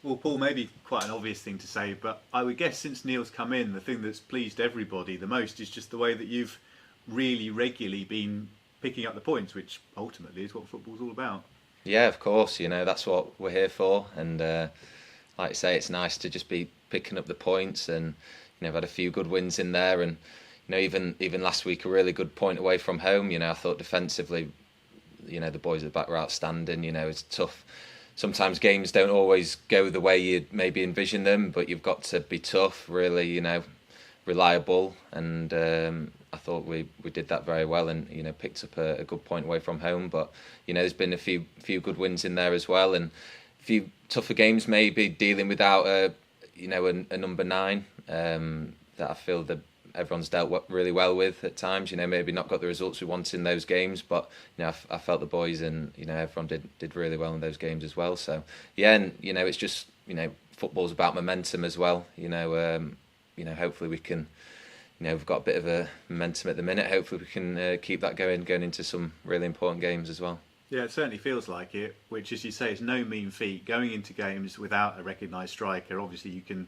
Well, Paul, maybe quite an obvious thing to say, but I would guess since Neil's come in, the thing that's pleased everybody the most is just the way that you've really regularly been picking up the points, which ultimately is what football's all about. Yeah, of course. That's what we're here for, and like I say, it's nice to just be picking up the points, and I've had a few good wins in there, and even last week a really good point away from home. I thought defensively, the boys at the back were outstanding. It's tough. Sometimes games don't always go the way you maybe envision them, but you've got to be tough, really, reliable, and I thought we did that very well, and picked up a good point away from home. But there's been a few good wins in there as well, and a few tougher games maybe dealing without a number nine that I feel that everyone's dealt really well with at times. Maybe not got the results we wanted in those games, but I felt the boys and everyone did really well in those games as well. So yeah, and it's just football's about momentum as well. Hopefully we can. We've got a bit of a momentum at the minute. Hopefully we can keep that going into some really important games as well. Yeah, it certainly feels like it, which, as you say, is no mean feat. Going into games without a recognised striker, obviously you can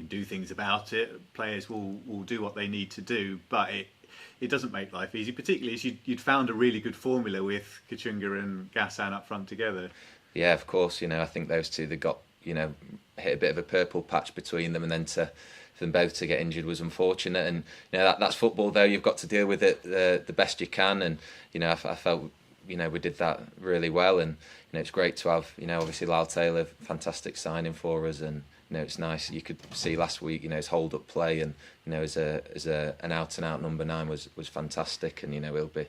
do things about it. Players will do what they need to do, but it doesn't make life easy, particularly as you'd found a really good formula with Kachunga and Gassan up front together. Yeah, of course. I think those two, they got, hit a bit of a purple patch between them, and then for them both to get injured was unfortunate. And that's football, though. You've got to deal with it the best you can. And I felt we did that really well. And it's great to have obviously Lyle Taylor, fantastic signing for us. And it's nice. You could see last week his hold up play, and as an out and out number 9 was fantastic. And he'll be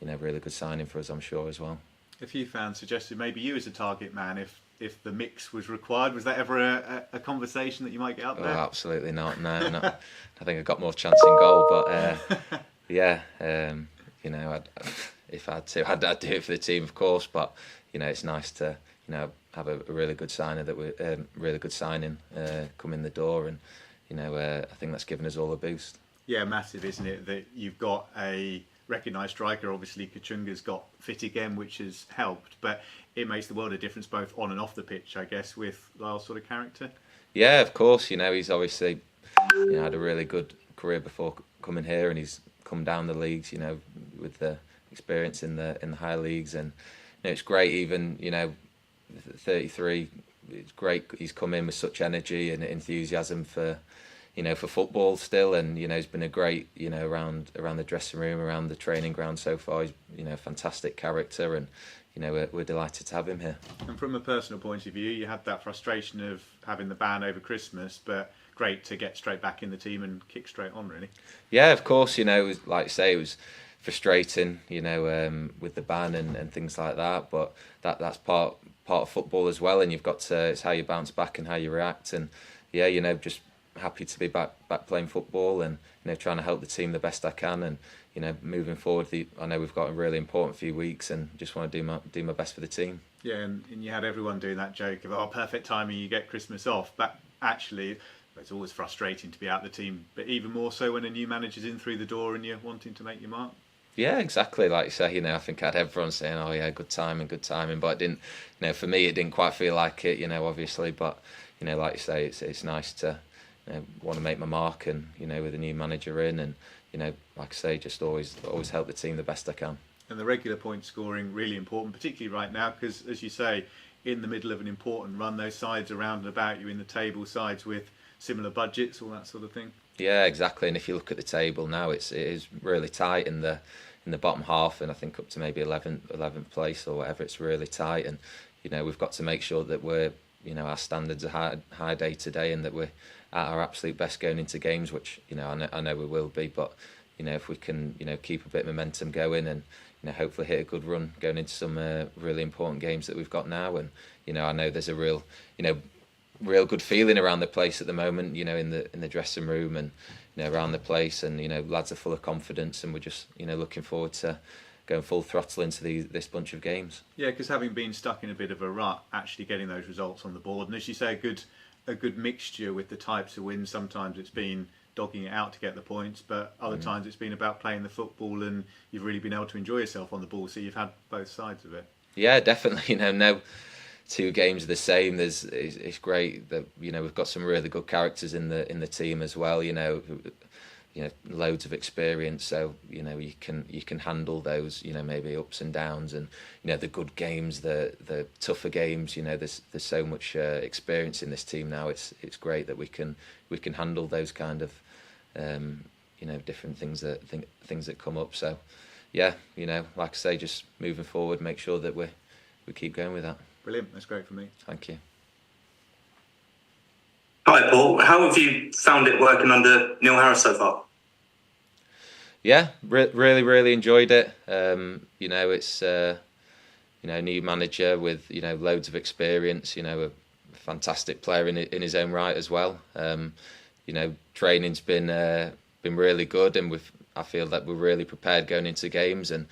really good signing for us, I'm sure, as well. A few fans suggested maybe you as a target man if the mix was required. Was that ever a conversation that you might get up there? Oh, absolutely not. No. I think I got more chance in goal, but yeah, if I had to, I'd do it for the team, of course. But it's nice to have a really good signer really good signing come in the door, and I think that's given us all a boost. Yeah, massive, isn't it? That you've got a recognised striker. Obviously, Kachunga's got fit again, which has helped, but it makes the world of difference both on and off the pitch, I guess, with Lyle's sort of character. Yeah, of course. He's obviously had a really good career before coming here, and he's come down the leagues, with the experience in the higher leagues, and it's great. Even 33, it's great. He's come in with such energy and enthusiasm for football still, and he's been a great around the dressing room, around the training ground so far. He's a fantastic character, and we're delighted to have him here. And from a personal point of view, you had that frustration of having the ban over Christmas, but great to get straight back in the team and kick straight on, really. Yeah, of course. It was, like I say, it was frustrating, with the ban and things like that, but that's part of football as well, and you've got to, it's how you bounce back and how you react. And yeah, just happy to be back playing football, and trying to help the team the best I can, and moving forward. I know we've got a really important few weeks, and just want to do my best for the team. Yeah, and you had everyone doing that joke of perfect timing, you get Christmas off. But actually, it's always frustrating to be out the team, but even more so when a new manager's in through the door and you're wanting to make your mark. Yeah, exactly. Like you say, I think I had everyone saying, "Oh yeah, good timing," but it didn't. For me, it didn't quite feel like it. Obviously, but like you say, it's nice to want to make my mark, and with a new manager in, and like I say, just always help the team the best I can. And the regular point scoring really important, particularly right now, because as you say, in the middle of an important run, those sides around and about you in the table, sides with similar budgets, all that sort of thing. Yeah, exactly. And if you look at the table now, it is really tight in the bottom half, and I think up to maybe 11th place or whatever. It's really tight, and we've got to make sure that we're our standards are high day to day, and that we're at our absolute best going into games, which I know we will be. But if we can keep a bit of momentum going, and hopefully hit a good run going into some really important games that we've got now. And I know there's a real good feeling around the place at the moment, in the dressing room, and around the place, and lads are full of confidence, and we're just looking forward to going full throttle into this bunch of games. Yeah, because having been stuck in a bit of a rut, actually getting those results on the board, and as you say, a good mixture with the types of wins. Sometimes it's been dogging it out to get the points, but other times it's been about playing the football, and you've really been able to enjoy yourself on the ball. So you've had both sides of it. Yeah, definitely. two games are the same. It's great that we've got some really good characters in the team as well. Loads of experience, so you can handle those maybe ups and downs, and the good games, the tougher games. There's so much experience in this team now. It's great that we can handle those kind of different things that come up. So yeah, like I say, just moving forward, make sure that we keep going with that. Brilliant, that's great for me. Thank you. Hi Paul, how have you found it working under Neil Harris so far? Yeah, really enjoyed it. It's new manager with loads of experience. A fantastic player in his own right as well. Training's been really good, and I feel that we're really prepared going into games. And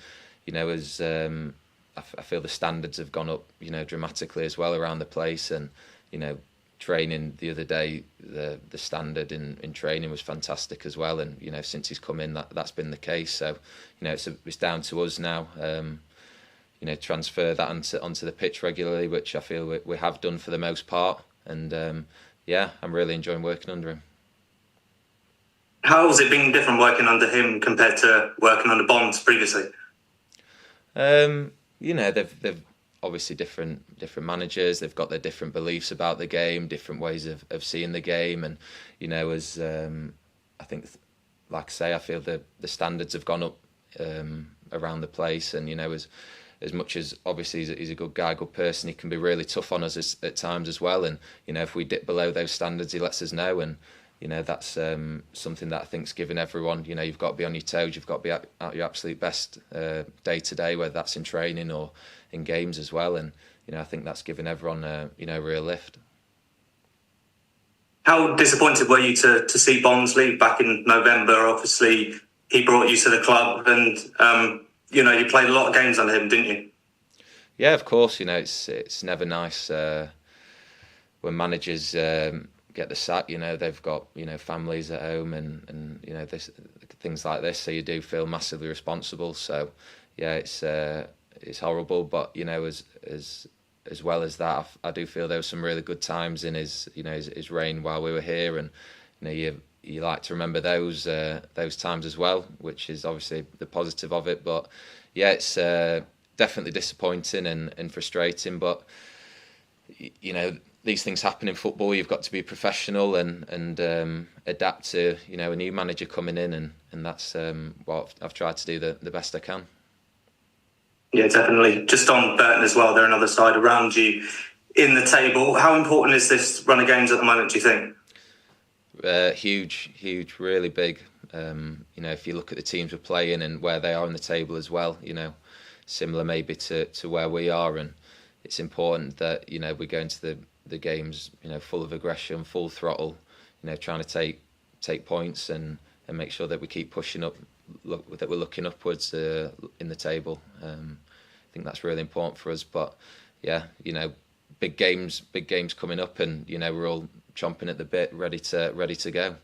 as I feel the standards have gone up dramatically as well around the place. And training the other day, the standard in training was fantastic as well, and since he's come in, that's been the case. So it's down to us now, transfer that onto the pitch regularly, which I feel we have done for the most part. And I'm really enjoying working under him. How has it been different working under him compared to working under Bonds previously? They've obviously different managers. They've got their different beliefs about the game, different ways of seeing the game, and as I think, like I say, I feel the standards have gone up around the place. And as much as obviously he's a good guy, good person, he can be really tough on us at times as well. And if we dip below those standards, he lets us know. And that's something that I think's given everyone. You've got to be on your toes. You've got to be at your absolute best day to day, whether that's in training or in games as well. And I think that's given everyone a real lift. How disappointed were you to see Bonds leave back in November? Obviously, he brought you to the club, and you played a lot of games under him, didn't you? Yeah, of course. It's never nice when managers get the sack. They've got families at home, and things like this. So you do feel massively responsible. So yeah, it's horrible. But as well as that, I do feel there were some really good times in his reign while we were here, and you like to remember those times as well, which is obviously the positive of it. But yeah, it's definitely disappointing and frustrating. But these things happen in football. You've got to be professional and adapt to a new manager coming in, and that's what I've tried to do the best I can. Yeah, definitely. Just on Burton as well, they're another side around you in the table. How important is this run of games at the moment, do you think? Huge, really big. If you look at the teams we're playing and where they are on the table as well, similar maybe to where we are, and it's important that we go into the games full of aggression, full throttle, trying to take points and make sure that we keep pushing up, that we're looking upwards in the table. I think that's really important for us. But yeah, big games coming up, and we're all chomping at the bit, ready to go.